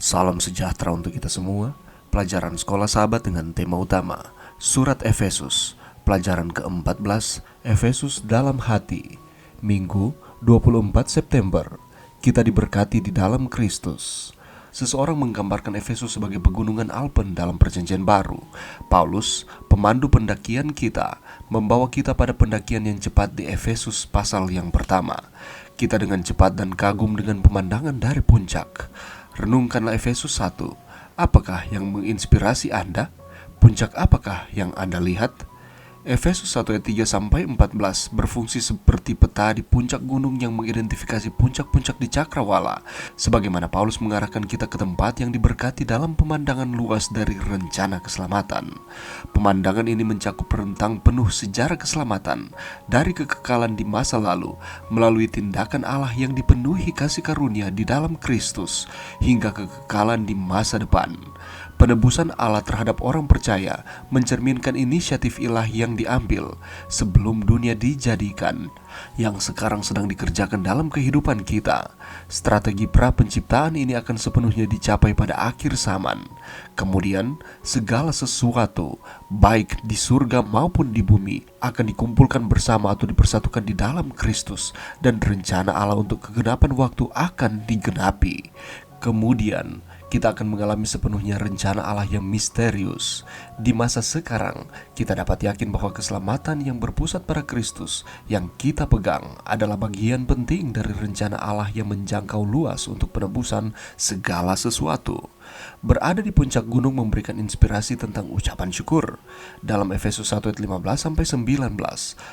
Salam sejahtera untuk kita semua. Pelajaran Sekolah Sahabat dengan tema utama Surat Efesus, pelajaran ke-14, Efesus dalam hati. Minggu 24 September. Kita diberkati di dalam Kristus. Seseorang menggambarkan Efesus sebagai pegunungan Alpen dalam Perjanjian Baru. Paulus, pemandu pendakian kita, membawa kita pada pendakian yang cepat di Efesus pasal yang pertama. Kita dengan cepat dan kagum dengan pemandangan dari puncak. Renungkanlah Efesus 1. Apakah yang menginspirasi Anda? Puncak apakah yang Anda lihat? Efesus 1 ayat 3-14 berfungsi seperti peta di puncak gunung yang mengidentifikasi puncak-puncak di cakrawala, sebagaimana Paulus mengarahkan kita ke tempat yang diberkati dalam pemandangan luas dari rencana keselamatan. Pemandangan ini mencakup rentang penuh sejarah keselamatan dari kekekalan di masa lalu melalui tindakan Allah yang dipenuhi kasih karunia di dalam Kristus hingga kekekalan di masa depan. Penebusan Allah terhadap orang percaya mencerminkan inisiatif ilahi yang diambil sebelum dunia dijadikan, yang sekarang sedang dikerjakan dalam kehidupan kita. Strategi pra-penciptaan ini akan sepenuhnya dicapai pada akhir zaman. Kemudian, segala sesuatu, baik di surga maupun di bumi, akan dikumpulkan bersama atau dipersatukan di dalam Kristus, dan rencana Allah untuk kegenapan waktu akan digenapi. Kemudian, kita akan mengalami sepenuhnya rencana Allah yang misterius. Di masa sekarang, kita dapat yakin bahwa keselamatan yang berpusat pada Kristus yang kita pegang adalah bagian penting dari rencana Allah yang menjangkau luas untuk penebusan segala sesuatu. Berada di puncak gunung memberikan inspirasi tentang ucapan syukur. Dalam Efesus 1 ayat 15-19,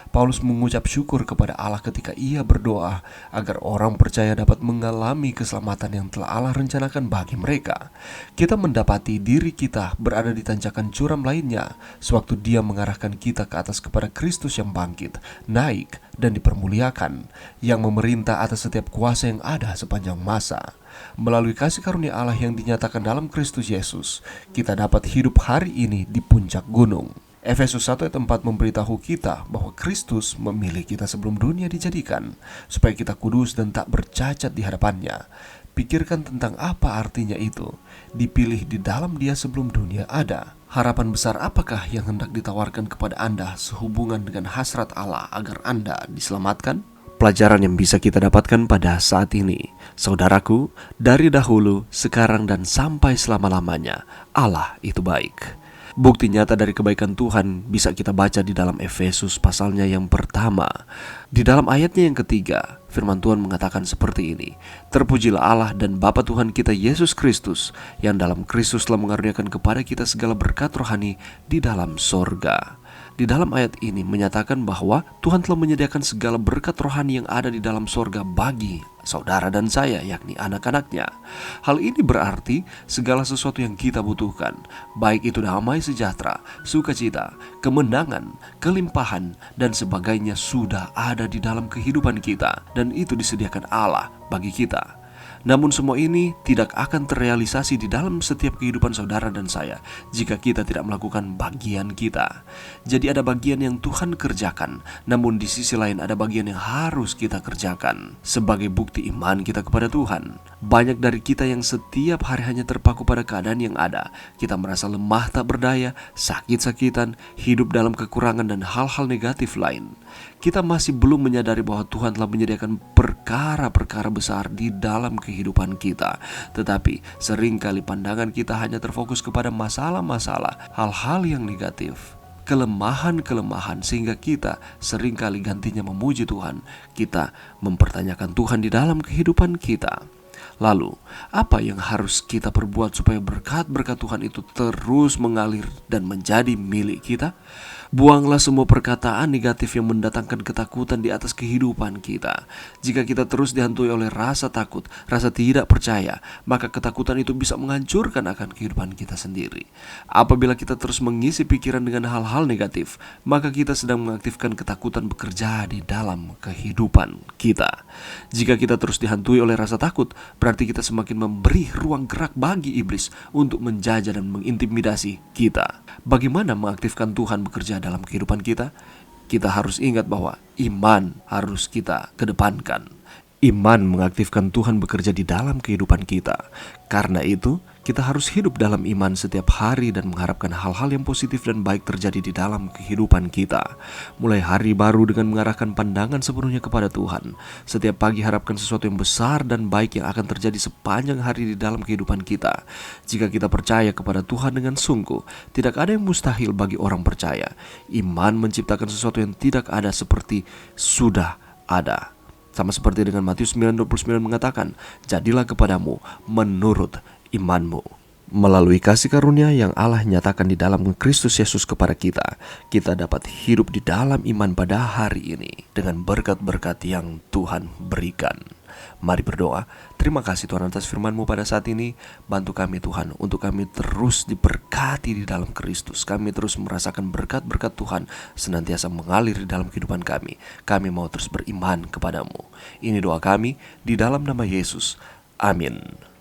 Paulus mengucap syukur kepada Allah ketika ia berdoa agar orang percaya dapat mengalami keselamatan yang telah Allah rencanakan bagi mereka. Kita mendapati diri kita berada di tanjakan curam lainnya sewaktu Dia mengarahkan kita ke atas kepada Kristus yang bangkit, naik, dan dipermuliakan, yang memerintah atas setiap kuasa yang ada sepanjang masa. Melalui kasih karunia Allah yang dinyatakan dalam Kristus Yesus, kita dapat hidup hari ini di puncak gunung. Efesus 1 ayat 4 memberitahu kita bahwa Kristus memilih kita sebelum dunia dijadikan, supaya kita kudus dan tak bercacat di hadapannya. Pikirkan tentang apa artinya itu, dipilih di dalam Dia sebelum dunia ada. Harapan besar apakah yang hendak ditawarkan kepada Anda sehubungan dengan hasrat Allah agar Anda diselamatkan? Pelajaran yang bisa kita dapatkan pada saat ini, saudaraku, dari dahulu, sekarang, dan sampai selama-lamanya, Allah itu baik. Bukti nyata dari kebaikan Tuhan bisa kita baca di dalam Efesus pasalnya yang pertama. Di dalam ayatnya yang ketiga, firman Tuhan mengatakan seperti ini: Terpujilah Allah dan Bapa Tuhan kita Yesus Kristus, yang dalam Kristus telah mengaruniakan kepada kita segala berkat rohani di dalam sorga. Di dalam ayat ini menyatakan bahwa Tuhan telah menyediakan segala berkat rohani yang ada di dalam sorga bagi saudara dan saya, yakni anak-anaknya. Hal ini berarti segala sesuatu yang kita butuhkan, baik itu damai sejahtera, sukacita, kemenangan, kelimpahan, dan sebagainya sudah ada di dalam kehidupan kita, dan itu disediakan Allah bagi kita. Namun semua ini tidak akan terrealisasi di dalam setiap kehidupan saudara dan saya jika kita tidak melakukan bagian kita. Jadi ada bagian yang Tuhan kerjakan, namun di sisi lain ada bagian yang harus kita kerjakan sebagai bukti iman kita kepada Tuhan. Banyak dari kita yang setiap hari hanya terpaku pada keadaan yang ada. Kita merasa lemah tak berdaya, sakit-sakitan, hidup dalam kekurangan dan hal-hal negatif lain. Kita masih belum menyadari bahwa Tuhan telah menyediakan perkara-perkara besar di dalam kehidupan kita. Tetapi seringkali pandangan kita hanya terfokus kepada masalah-masalah, hal-hal yang negatif, kelemahan-kelemahan, sehingga kita seringkali gantinya memuji Tuhan, kita mempertanyakan Tuhan di dalam kehidupan kita. Lalu, apa yang harus kita perbuat supaya berkat-berkat Tuhan itu terus mengalir dan menjadi milik kita? Buanglah semua perkataan negatif yang mendatangkan ketakutan di atas kehidupan kita. Jika kita terus dihantui oleh rasa takut, rasa tidak percaya, maka ketakutan itu bisa menghancurkan akan kehidupan kita sendiri. Apabila kita terus mengisi pikiran dengan hal-hal negatif, maka kita sedang mengaktifkan ketakutan bekerja di dalam kehidupan kita. Jika kita terus dihantui oleh rasa takut, berarti kita semakin memberi ruang gerak bagi iblis untuk menjajah dan mengintimidasi kita. Bagaimana mengaktifkan Tuhan bekerja dalam kehidupan kita? Kita harus ingat bahwa iman harus kita kedepankan. Iman mengaktifkan Tuhan bekerja di dalam kehidupan kita. Karena itu, kita harus hidup dalam iman setiap hari dan mengharapkan hal-hal yang positif dan baik terjadi di dalam kehidupan kita. Mulai hari baru dengan mengarahkan pandangan sepenuhnya kepada Tuhan. Setiap pagi harapkan sesuatu yang besar dan baik yang akan terjadi sepanjang hari di dalam kehidupan kita. Jika kita percaya kepada Tuhan dengan sungguh, tidak ada yang mustahil bagi orang percaya. Iman menciptakan sesuatu yang tidak ada seperti sudah ada. Sama seperti dengan Matius 9:29 mengatakan, jadilah kepadamu menurut imanmu. Melalui kasih karunia yang Allah nyatakan di dalam Kristus Yesus kepada kita, kita dapat hidup di dalam iman pada hari ini dengan berkat-berkat yang Tuhan berikan. Mari berdoa. Terima kasih Tuhan atas firman-Mu pada saat ini. Bantu kami Tuhan untuk kami terus diberkati di dalam Kristus. Kami terus merasakan berkat-berkat Tuhan senantiasa mengalir di dalam kehidupan kami. Kami mau terus beriman kepadamu. Ini doa kami di dalam nama Yesus. Amin.